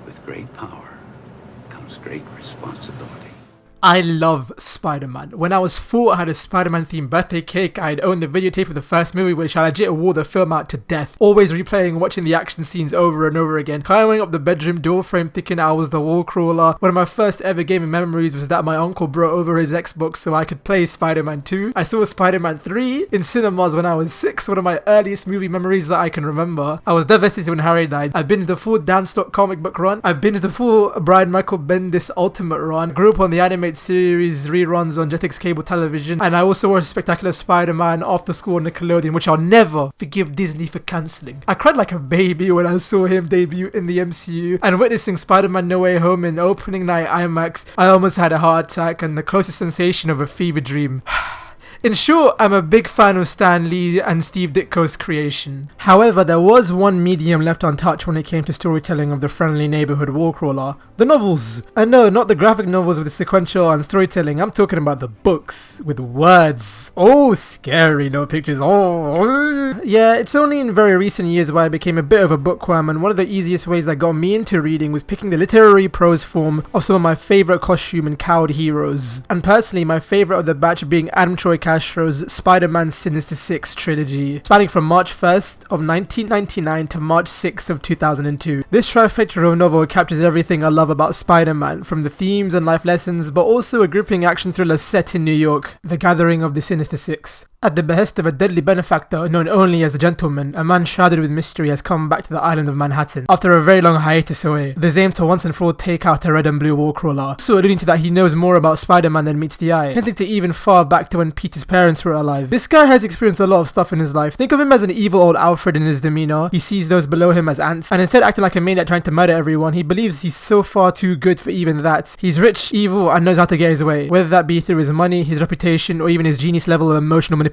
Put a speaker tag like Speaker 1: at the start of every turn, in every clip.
Speaker 1: With great power comes great responsibility.
Speaker 2: I love Spider-Man. When I was 4, I had a Spider-Man themed birthday cake. I'd owned the videotape of the first movie, which I legit wore the film out to death. Always replaying and watching the action scenes over and over again. Climbing up the bedroom door frame thinking I was the wall crawler. One of my first ever gaming memories was that my uncle brought over his Xbox so I could play Spider-Man 2. I saw Spider-Man 3 in cinemas when I was 6, one of my earliest movie memories that I can remember. I was devastated when Harry died. I binged the full Dan Slott comic book run. I binged the full Brian Michael Bendis Ultimate run. Grew up on the anime series reruns on Jetix cable television, and I also watched Spectacular Spider-Man after school on Nickelodeon, which I'll never forgive Disney for cancelling. I cried like a baby when I saw him debut in the MCU, and witnessing Spider-Man No Way Home in opening night IMAX, I almost had a heart attack and the closest sensation of a fever dream. In short, I'm a big fan of Stan Lee and Steve Ditko's creation. However, there was one medium left untouched when it came to storytelling of the friendly neighborhood wallcrawler: the novels. And no, not the graphic novels with the sequential and storytelling. I'm talking about the books with words. Oh, scary, no pictures. Oh. Yeah, it's only in very recent years where I became a bit of a bookworm, and one of the easiest ways that got me into reading was picking the literary prose form of some of my favorite costume and cowed heroes. And personally, my favorite of the batch being Adam Troy Castro's Spider-Man Sinister 6 trilogy, spanning from March 1st of 1999 to March 6th of 2002. This trifecta of novel captures everything I love about Spider-Man, from the themes and life lessons, but also a gripping action thriller set in New York, The Gathering of the Sinister Six. At the behest of a deadly benefactor known only as the Gentleman, a man shrouded with mystery has come back to the island of Manhattan after a very long hiatus away, with his aim to once and for all take out a red and blue wallcrawler, so alluding to that he knows more about Spider-Man than meets the eye, hinting to even far back to when Peter's parents were alive. This guy has experienced a lot of stuff in his life. Think of him as an evil old Alfred in his demeanor. He sees those below him as ants, and instead acting like a maniac trying to murder everyone, he believes he's so far too good for even that. He's rich, evil, and knows how to get his way, whether that be through his money, his reputation, or even his genius level of emotional manipulation.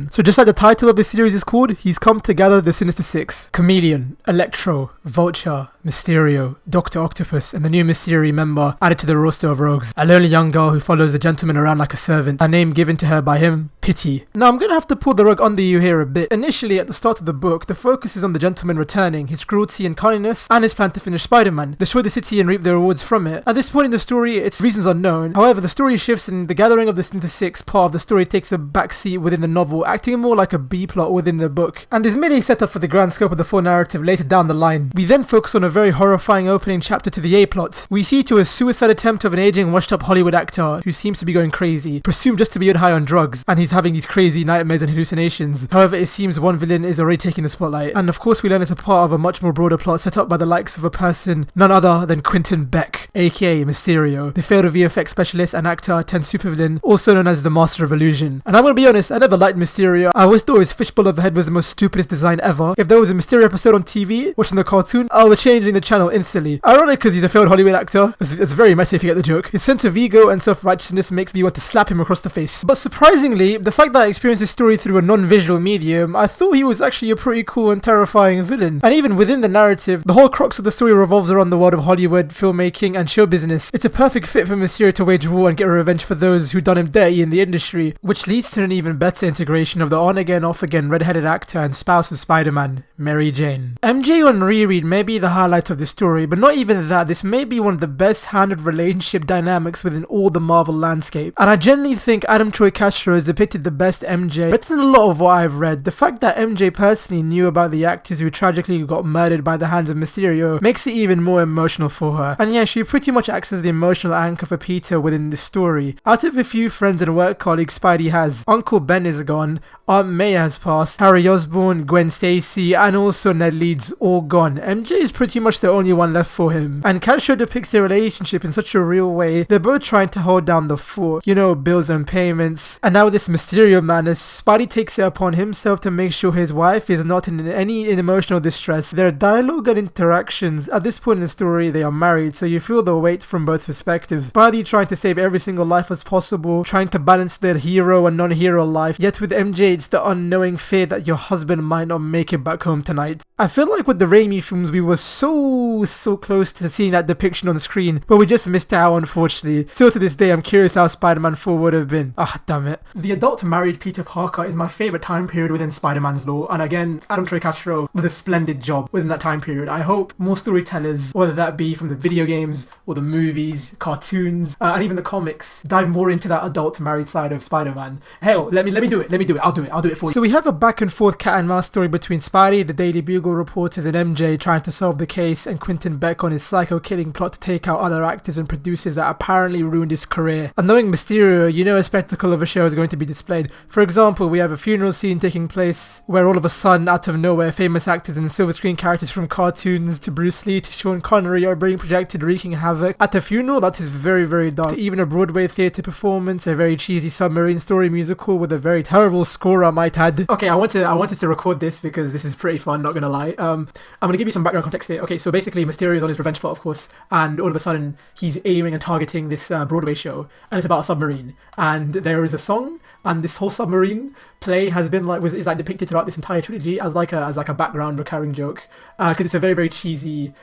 Speaker 2: So just like the title of the series is called, he's come to gather the Sinister Six: Chameleon, Electro, Vulture, Mysterio, Dr. Octopus, and the new Mysterio member added to the roster of rogues. A lonely young girl who follows the Gentleman around like a servant, a name given to her by him, Pity. Now I'm gonna have to pull the rug under you here a bit. Initially, at the start of the book, the focus is on the Gentleman returning, his cruelty and cunningness, and his plan to finish Spider-Man, destroy the city and reap the rewards from it. At this point in the story, its reasons are known. However, the story shifts and the Gathering of the Sinister Six part of the story takes a backseat within the novel, acting more like a B-plot within the book, and is merely set up for the grand scope of the full narrative later down the line. We then focus on a very horrifying opening chapter to the A-plot. We see to a suicide attempt of an aging washed-up Hollywood actor who seems to be going crazy, presumed just to be high on drugs, and he's having these crazy nightmares and hallucinations. However, it seems one villain is already taking the spotlight, and of course we learn it's a part of a much more broader plot set up by the likes of a person none other than Quentin Beck, aka Mysterio, the failed VFX specialist and actor turned supervillain, also known as the Master of Illusion. And I'm gonna be honest, I never liked Mysterio. I always thought his fishbowl of the head was the most stupidest design ever. If there was a Mysterio episode on TV, watching the cartoon, I would changing the channel instantly. Ironic because he's a failed Hollywood actor. It's very messy if you get the joke. His sense of ego and self-righteousness makes me want to slap him across the face. But surprisingly, the fact that I experienced this story through a non-visual medium, I thought he was actually a pretty cool and terrifying villain. And even within the narrative, the whole crux of the story revolves around the world of Hollywood, filmmaking, and show business. It's a perfect fit for Mysterio to wage war and get revenge for those who done him dirty in the industry, which leads to an even better integration of the on-again, off-again red-headed actor and spouse of Spider-Man, Mary Jane. MJ on reread may be the highlight of the story, but not even that, this may be one of the best handled relationship dynamics within all the Marvel landscape. And I genuinely think Adam Troy Castro has depicted the best MJ, better than a lot of what I've read. The fact that MJ personally knew about the actors who tragically got murdered by the hands of Mysterio makes it even more emotional for her. And yeah, she pretty much acts as the emotional anchor for Peter within this story. Out of a few friends and work colleagues Spidey has, Uncle Ben is gone, Aunt May has passed, Harry Osborn, Gwen Stacy, and also Ned Leeds all gone. MJ is pretty much the only one left for him. And Castro depicts their relationship in such a real way. They're both trying to hold down the fort, you know, bills and payments. And now this Mysterio madness, Spidey takes it upon himself to make sure his wife is not in any emotional distress. Their dialogue and interactions, at this point in the story they are married, so you feel the weight from both perspectives. Spidey trying to save every single life as possible, trying to balance their hero and non-hero life, yet with MJ it's the unknowing fear that your husband might not make it back home tonight. I feel like with the Raimi films we were so close to seeing that depiction on screen, but we just missed out unfortunately. Still to this day I'm curious how Spider-Man 4 would have been. Ah, damn it. The adult married Peter Parker is my favourite time period within Spider-Man's lore, and again, Adam Troy Castro did a splendid job within that time period. I hope more storytellers, whether that be from the video games or the movies, cartoons, and even the comics, dive more into that adult married side of Spider-Man. Hell, let me do it. I'll do it for you. So we have a back and forth cat and mouse story between Spidey, the Daily Bugle reporters, and MJ trying to solve the case, and Quentin Beck on his psycho killing plot to take out other actors and producers that apparently ruined his career. And knowing Mysterio, you know a spectacle of a show is going to be displayed. For example, we have a funeral scene taking place where all of a sudden, out of nowhere, famous actors and silver screen characters from cartoons to Bruce Lee to Sean Connery are being projected wreaking havoc. At a funeral, that is very dark. To even a Broadway theatre performance, a very cheesy submarine story musical with a very terrible score, I might add. Okay, I wanted to record this because this is pretty fun, not gonna lie. I'm gonna give you some background context here. Okay, so basically Mysterio is on his revenge plot, of course, and all of a sudden he's aiming and targeting this Broadway show, and it's about a submarine, and there is a song, and this whole submarine play has been is depicted throughout this entire trilogy as like a background recurring joke, because it's a very cheesy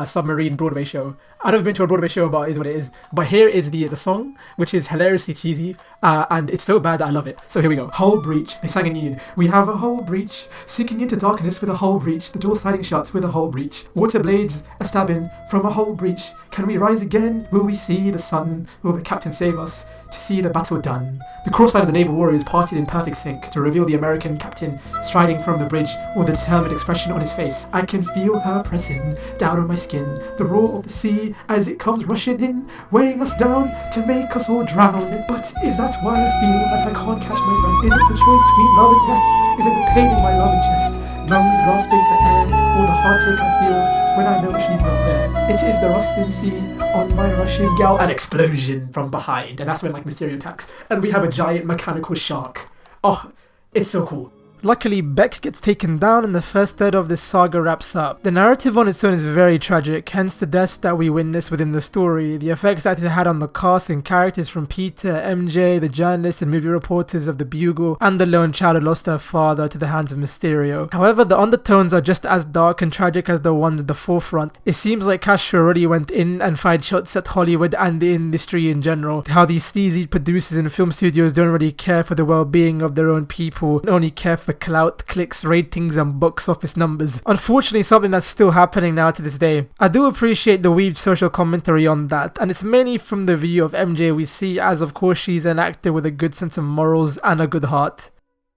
Speaker 2: submarine Broadway show. I've never been to a Broadway show, but it is what it is. But here is the song, which is hilariously cheesy, and it's so bad that I love it. So here we go. Hull breach. They sang in union. We have a hull breach, sinking into darkness with a hull breach. The door sliding shut with a hull breach. Water blades a stabbing from a hull breach. Can we rise again? Will we see the sun? Will the captain save us to see the battle done? The cross line of the naval warriors parted in perfect sync to reveal the American captain striding from the bridge with a determined expression on his face. I can feel her pressing down on my skin, the roar of the sea as it comes rushing in, weighing us down to make us all drown. But is that why I feel that I can't catch my breath? Is it the choice between love and death? Is it the pain in my love and chest, lungs grasping for air, or the heartache I feel when I know she's not there? It is the rusting sea on my rushing gal. An explosion from behind, and that's when Mysterio attacks, and we have a giant mechanical shark. Oh, it's so cool. Luckily, Beck gets taken down and the first third of this saga wraps up. The narrative on its own is very tragic, hence the deaths that we witness within the story, the effects that it had on the cast and characters from Peter, MJ, the journalists and movie reporters of the Bugle, and the lone child who lost her father to the hands of Mysterio. However, the undertones are just as dark and tragic as the ones at the forefront. It seems like Castro already went in and fired shots at Hollywood and the industry in general. How these sleazy producers and film studios don't really care for the well-being of their own people, and only care for clout, clicks, ratings and box office numbers. Unfortunately, something that's still happening now to this day. I do appreciate the weeb social commentary on that, and it's mainly from the view of MJ we see, as of course she's an actor with a good sense of morals and a good heart.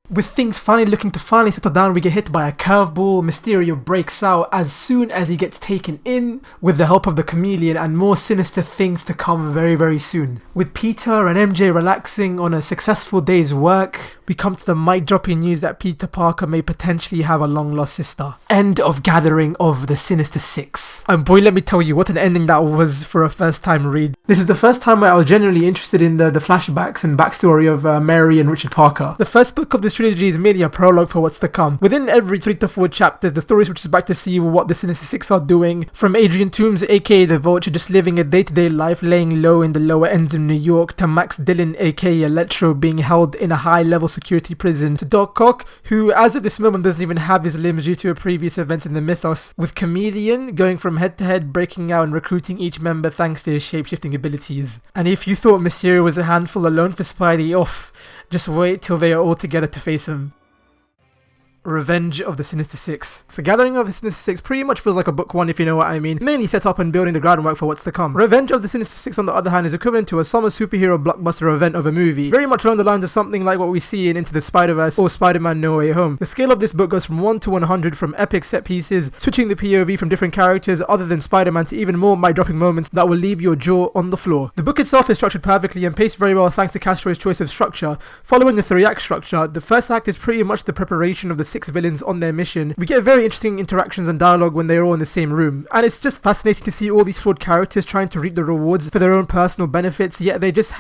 Speaker 2: With things finally looking to settle down, we get hit by a curveball. Mysterio breaks out as soon as he gets taken in with the help of the chameleon, and more sinister things to come very soon. With Peter and MJ relaxing on a successful day's work, we come to the mic-dropping news that Peter Parker may potentially have a long-lost sister. End of gathering of the Sinister Six. And boy, let me tell you, what an ending that was for a first-time read. This is the first time where I was genuinely interested in the flashbacks and backstory of Mary and Richard Parker. The first book of this trilogy is merely a prologue for what's to come. Within every 3 to 4 chapters, the story switches back to see what the Sinister Six are doing. From Adrian Toombs, aka the Vulture, just living a day-to-day life laying low in the lower ends of New York, to Max Dillon, aka Electro, being held in a high-level security prison, to Doc Ock, who as of this moment doesn't even have his limbs due to a previous event in the mythos, with Chameleon going from head-to-head, breaking out and recruiting each member thanks to his shape-shifting abilities. And if you thought Mysterio was a handful alone for Spidey, just wait till they are all together to face him. Revenge of the Sinister Six. So Gathering of the Sinister Six pretty much feels like a book one, if you know what I mean, mainly set up and building the groundwork for what's to come. Revenge of the Sinister Six on the other hand is equivalent to a summer superhero blockbuster event of a movie, very much along the lines of something like what we see in Into the Spider-Verse or Spider-Man No Way Home. The scale of this book goes from 1 to 100, from epic set pieces, switching the POV from different characters other than Spider-Man, to even more mic-dropping moments that will leave your jaw on the floor. The book itself is structured perfectly and paced very well thanks to Castro's choice of structure. Following the 3-act structure, the first act is pretty much the preparation of the 6 villains on their mission. We get very interesting interactions and dialogue when they're all in the same room, and it's just fascinating to see all these flawed characters trying to reap the rewards for their own personal benefits, yet they just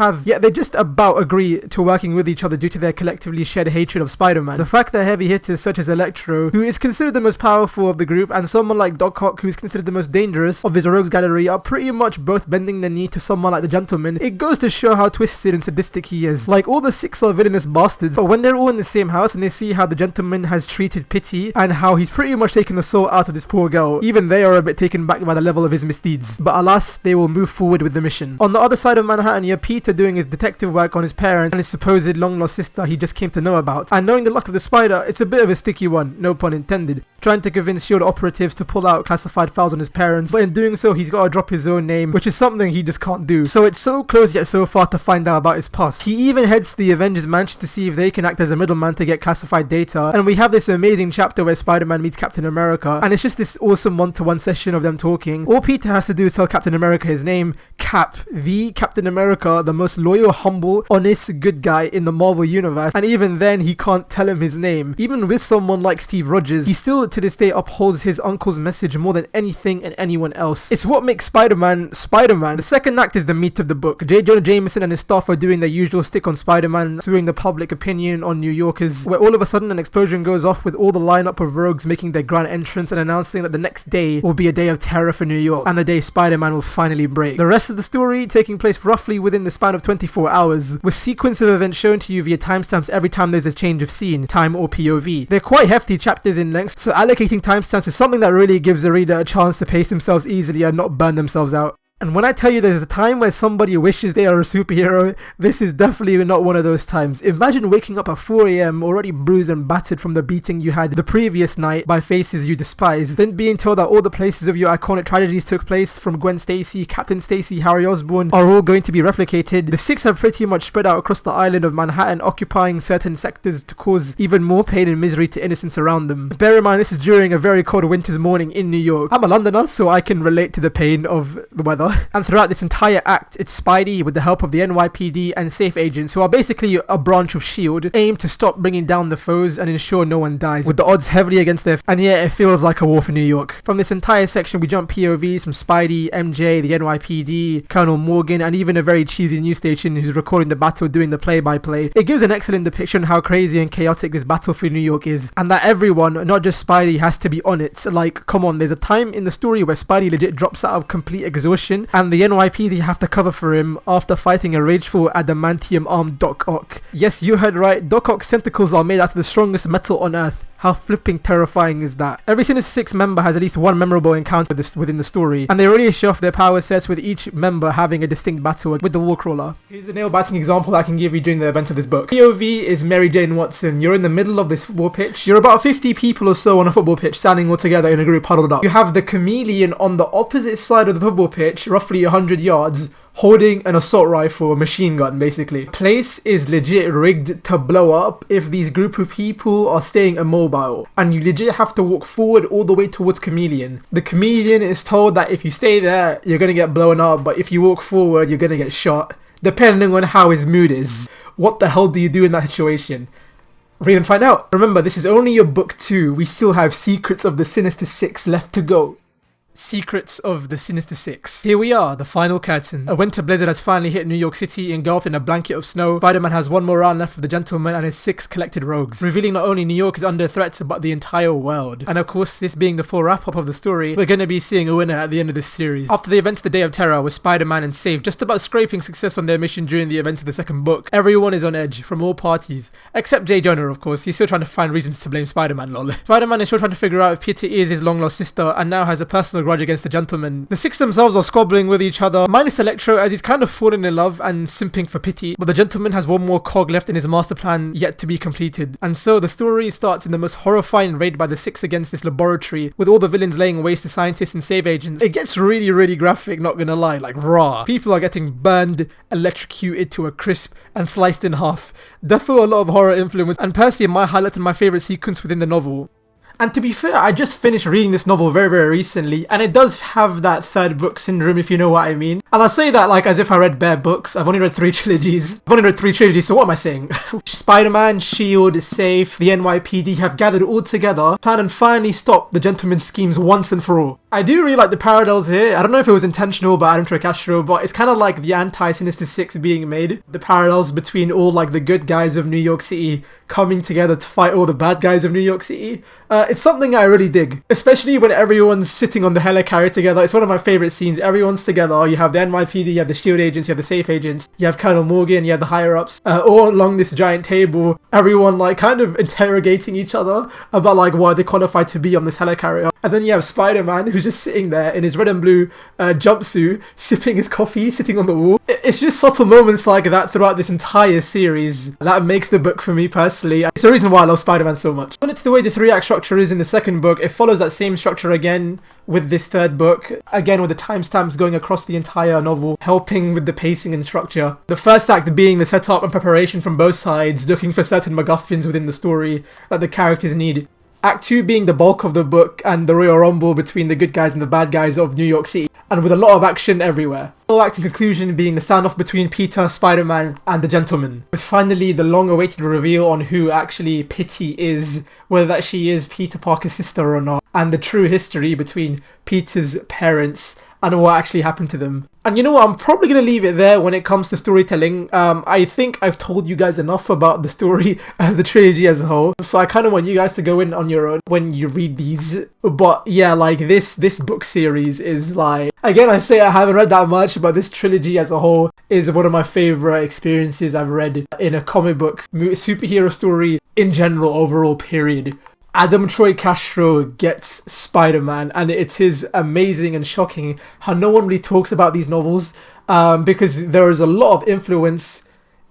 Speaker 2: about agree to working with each other due to their collectively shared hatred of Spider-Man. The fact that heavy hitters such as Electro, who is considered the most powerful of the group, and someone like Doc Ock, who is considered the most dangerous of his rogues gallery, are pretty much both bending the knee to someone like the Gentleman, it goes to show how twisted and sadistic he is. Like, all the 6 are villainous bastards, but when they're all in the same house and they see how the Gentleman has treated Pity and how he's pretty much taken the soul out of this poor girl, even they are a bit taken back by the level of his misdeeds. But alas, they will move forward with the mission. On the other side of Manhattan, you have Peter doing his detective work on his parents and his supposed long-lost sister he just came to know about. And knowing the luck of the Spider, it's a bit of a sticky one, no pun intended, trying to convince SHIELD operatives to pull out classified files on his parents, but in doing so he's got to drop his own name, which is something he just can't do. So it's so close yet so far to find out about his past. He even heads to the Avengers Mansion to see if they can act as a middleman to get classified data, and we have this amazing chapter where Spider-Man meets Captain America, and it's just this awesome one-to-one session of them talking. All Peter has to do is tell Captain America his name, Cap, the Captain America, the most loyal, humble, honest, good guy in the Marvel universe, and even then he can't tell him his name. Even with someone like Steve Rogers, he still to this day upholds his uncle's message more than anything and anyone else. It's what makes Spider-Man Spider-Man. The second act is the meat of the book. J. Jonah Jameson and his staff are doing their usual stick on Spider-Man, suing the public opinion on New Yorkers, where all of a sudden an explosion goes off with all the lineup of rogues making their grand entrance and announcing that the next day will be a day of terror for New York and the day Spider-Man will finally break. The rest of the story taking place roughly within the span of 24 hours, with sequence of events shown to you via timestamps every time there's a change of scene, time or POV. They're quite hefty chapters in length, so allocating timestamps is something that really gives the reader a chance to pace themselves easily and not burn themselves out. And when I tell you there's a time where somebody wishes they are a superhero, this is definitely not one of those times. Imagine waking up at 4 AM already bruised and battered from the beating you had the previous night by faces you despise, then being told that all the places of your iconic tragedies took place, from Gwen Stacy, Captain Stacy, Harry Osborn, are all going to be replicated. The 6 have pretty much spread out across the island of Manhattan, occupying certain sectors to cause even more pain and misery to innocents around them. Bear in mind, this is during a very cold winter's morning in New York. I'm a Londoner, so I can relate to the pain of the weather. And throughout this entire act, it's Spidey, with the help of the NYPD and safe agents, who are basically a branch of SHIELD, aimed to stop bringing down the foes and ensure no one dies, with the odds heavily against their and yet it feels like a war for New York. From this entire section, we jump POVs from Spidey, MJ, the NYPD, Colonel Morgan, and even a very cheesy news station who's recording the battle doing the play-by-play. It gives an excellent depiction of how crazy and chaotic this battle for New York is, and that everyone, not just Spidey, has to be on it. Like, come on, there's a time in the story where Spidey legit drops out of complete exhaustion, and the NYPD have to cover for him after fighting a rageful adamantium-armed Doc Ock. Yes, you heard right, Doc Ock's tentacles are made out of the strongest metal on Earth. How flipping terrifying is that? Every Sinister 6 member has at least one memorable encounter within the story, and they really show off their power sets, with each member having a distinct battle with the Warcrawler. Here's a nail-biting example I can give you during the event of this book. POV is Mary Jane Watson. You're in the middle of this football pitch. You're about 50 people or so on a football pitch, standing all together in a group huddled up. You have the chameleon on the opposite side of the football pitch, roughly 100 yards, holding an assault rifle, a machine gun basically. Place is legit rigged to blow up if these group of people are staying immobile, and you legit have to walk forward all the way towards Chameleon. The Chameleon is told that if you stay there, you're gonna get blown up, but if you walk forward, you're gonna get shot, depending on how his mood is. What the hell do you do in that situation? Read and find out. Remember, this is only your book 2. We still have Secrets of the Sinister 6 left to go. Secrets of the Sinister 6. Here we are, the final curtain. A winter blizzard has finally hit New York City, engulfed in a blanket of snow. Spider-Man has one more round left of the Gentleman and his 6 collected rogues, revealing not only New York is under threat, but the entire world. And of course, this being the full wrap-up of the story, we're going to be seeing a winner at the end of this series. After the events of the Day of Terror, with Spider-Man and Save just about scraping success on their mission during the events of the second book, everyone is on edge, from all parties. Except J. Jonah, of course. He's still trying to find reasons to blame Spider-Man, lol. Spider-Man is still trying to figure out if Peter is his long-lost sister, and now has a personal grudge against the Gentleman. The 6 themselves are squabbling with each other, minus Electro, as he's kind of fallen in love and simping for Pity, but the Gentleman has one more cog left in his master plan yet to be completed. And so the story starts in the most horrifying raid by the 6 against this laboratory, with all the villains laying waste to scientists and save agents. It gets really, really graphic, not gonna lie, like raw. People are getting burned, electrocuted to a crisp, and sliced in half. Definitely a lot of horror influence, and personally my highlight and my favourite sequence within the novel. And to be fair, I just finished reading this novel very, very recently, and it does have that third book syndrome, if you know what I mean. And I say that like as if I read bare books. I've only read 3 trilogies. So what am I saying? Spider-Man, S.H.I.E.L.D., Safe, the NYPD have gathered all together, plan and finally stop the gentleman's schemes once and for all. I do really like the parallels here. I don't know if it was intentional by Adam Tricastro, but it's kind of like the anti-Sinister Six being made. The parallels between all like the good guys of New York City coming together to fight all the bad guys of New York City. It's something I really dig, especially when everyone's sitting on the helicarrier together. It's one of my favorite scenes. Everyone's together. You have the NYPD, you have the S.H.I.E.L.D. agents, you have the Safe agents, you have Colonel Morgan, you have the higher-ups, all along this giant table. Everyone like kind of interrogating each other about like why they qualified to be on this helicarrier. And then you have Spider-Man who's just sitting there in his red and blue jumpsuit, sipping his coffee, sitting on the wall. It's just subtle moments like that throughout this entire series that makes the book for me personally. It's the reason why I love Spider-Man so much. When it's the way the 3-act structure is in the second book, it follows that same structure again with this third book, again with the timestamps going across the entire novel, helping with the pacing and structure. The first act being the setup and preparation from both sides, looking for certain MacGuffins within the story that the characters need. Act 2 being the bulk of the book and the Royal Rumble between the good guys and the bad guys of New York City, and with a lot of action everywhere. Final act and conclusion being the standoff between Peter, Spider-Man, and the Gentleman, with finally the long-awaited reveal on who actually Pitty is, whether that she is Peter Parker's sister or not, and the true history between Peter's parents and what actually happened to them. And you know what, I'm probably going to leave it there when it comes to storytelling. I think I've told you guys enough about the story, the trilogy as a whole, so I kind of want you guys to go in on your own when you read these. But yeah, like this book series is like, again I say I haven't read that much, but this trilogy as a whole is one of my favourite experiences I've read in a comic book, superhero story in general, overall, period. Adam Troy Castro gets Spider-Man, and it is amazing and shocking how no one really talks about these novels, because there is a lot of influence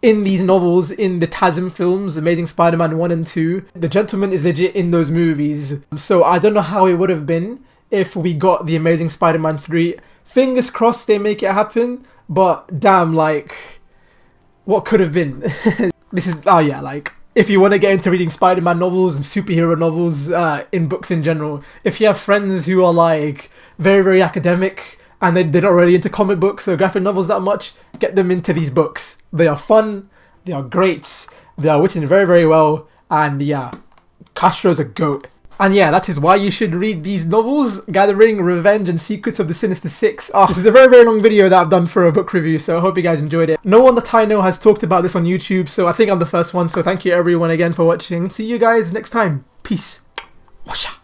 Speaker 2: in these novels, in the TASM films, Amazing Spider-Man 1 and 2. The Gentleman is legit in those movies, so I don't know how it would have been if we got the Amazing Spider-Man 3. Fingers crossed they make it happen, but damn, like, what could have been? This is, oh yeah, like, if you want to get into reading Spider-Man novels and superhero novels, in books in general, if you have friends who are like very, very academic and they're not really into comic books or graphic novels that much, get them into these books. They are fun, they are great, they are written very, very well, and yeah, Castro's a goat. And yeah, that is why you should read these novels, Gathering, Revenge, and Secrets of the Sinister Six. This is a very, very long video that I've done for a book review, so I hope you guys enjoyed it. No one that I know has talked about this on YouTube, so I think I'm the first one, so thank you everyone again for watching. See you guys next time. Peace. Washa.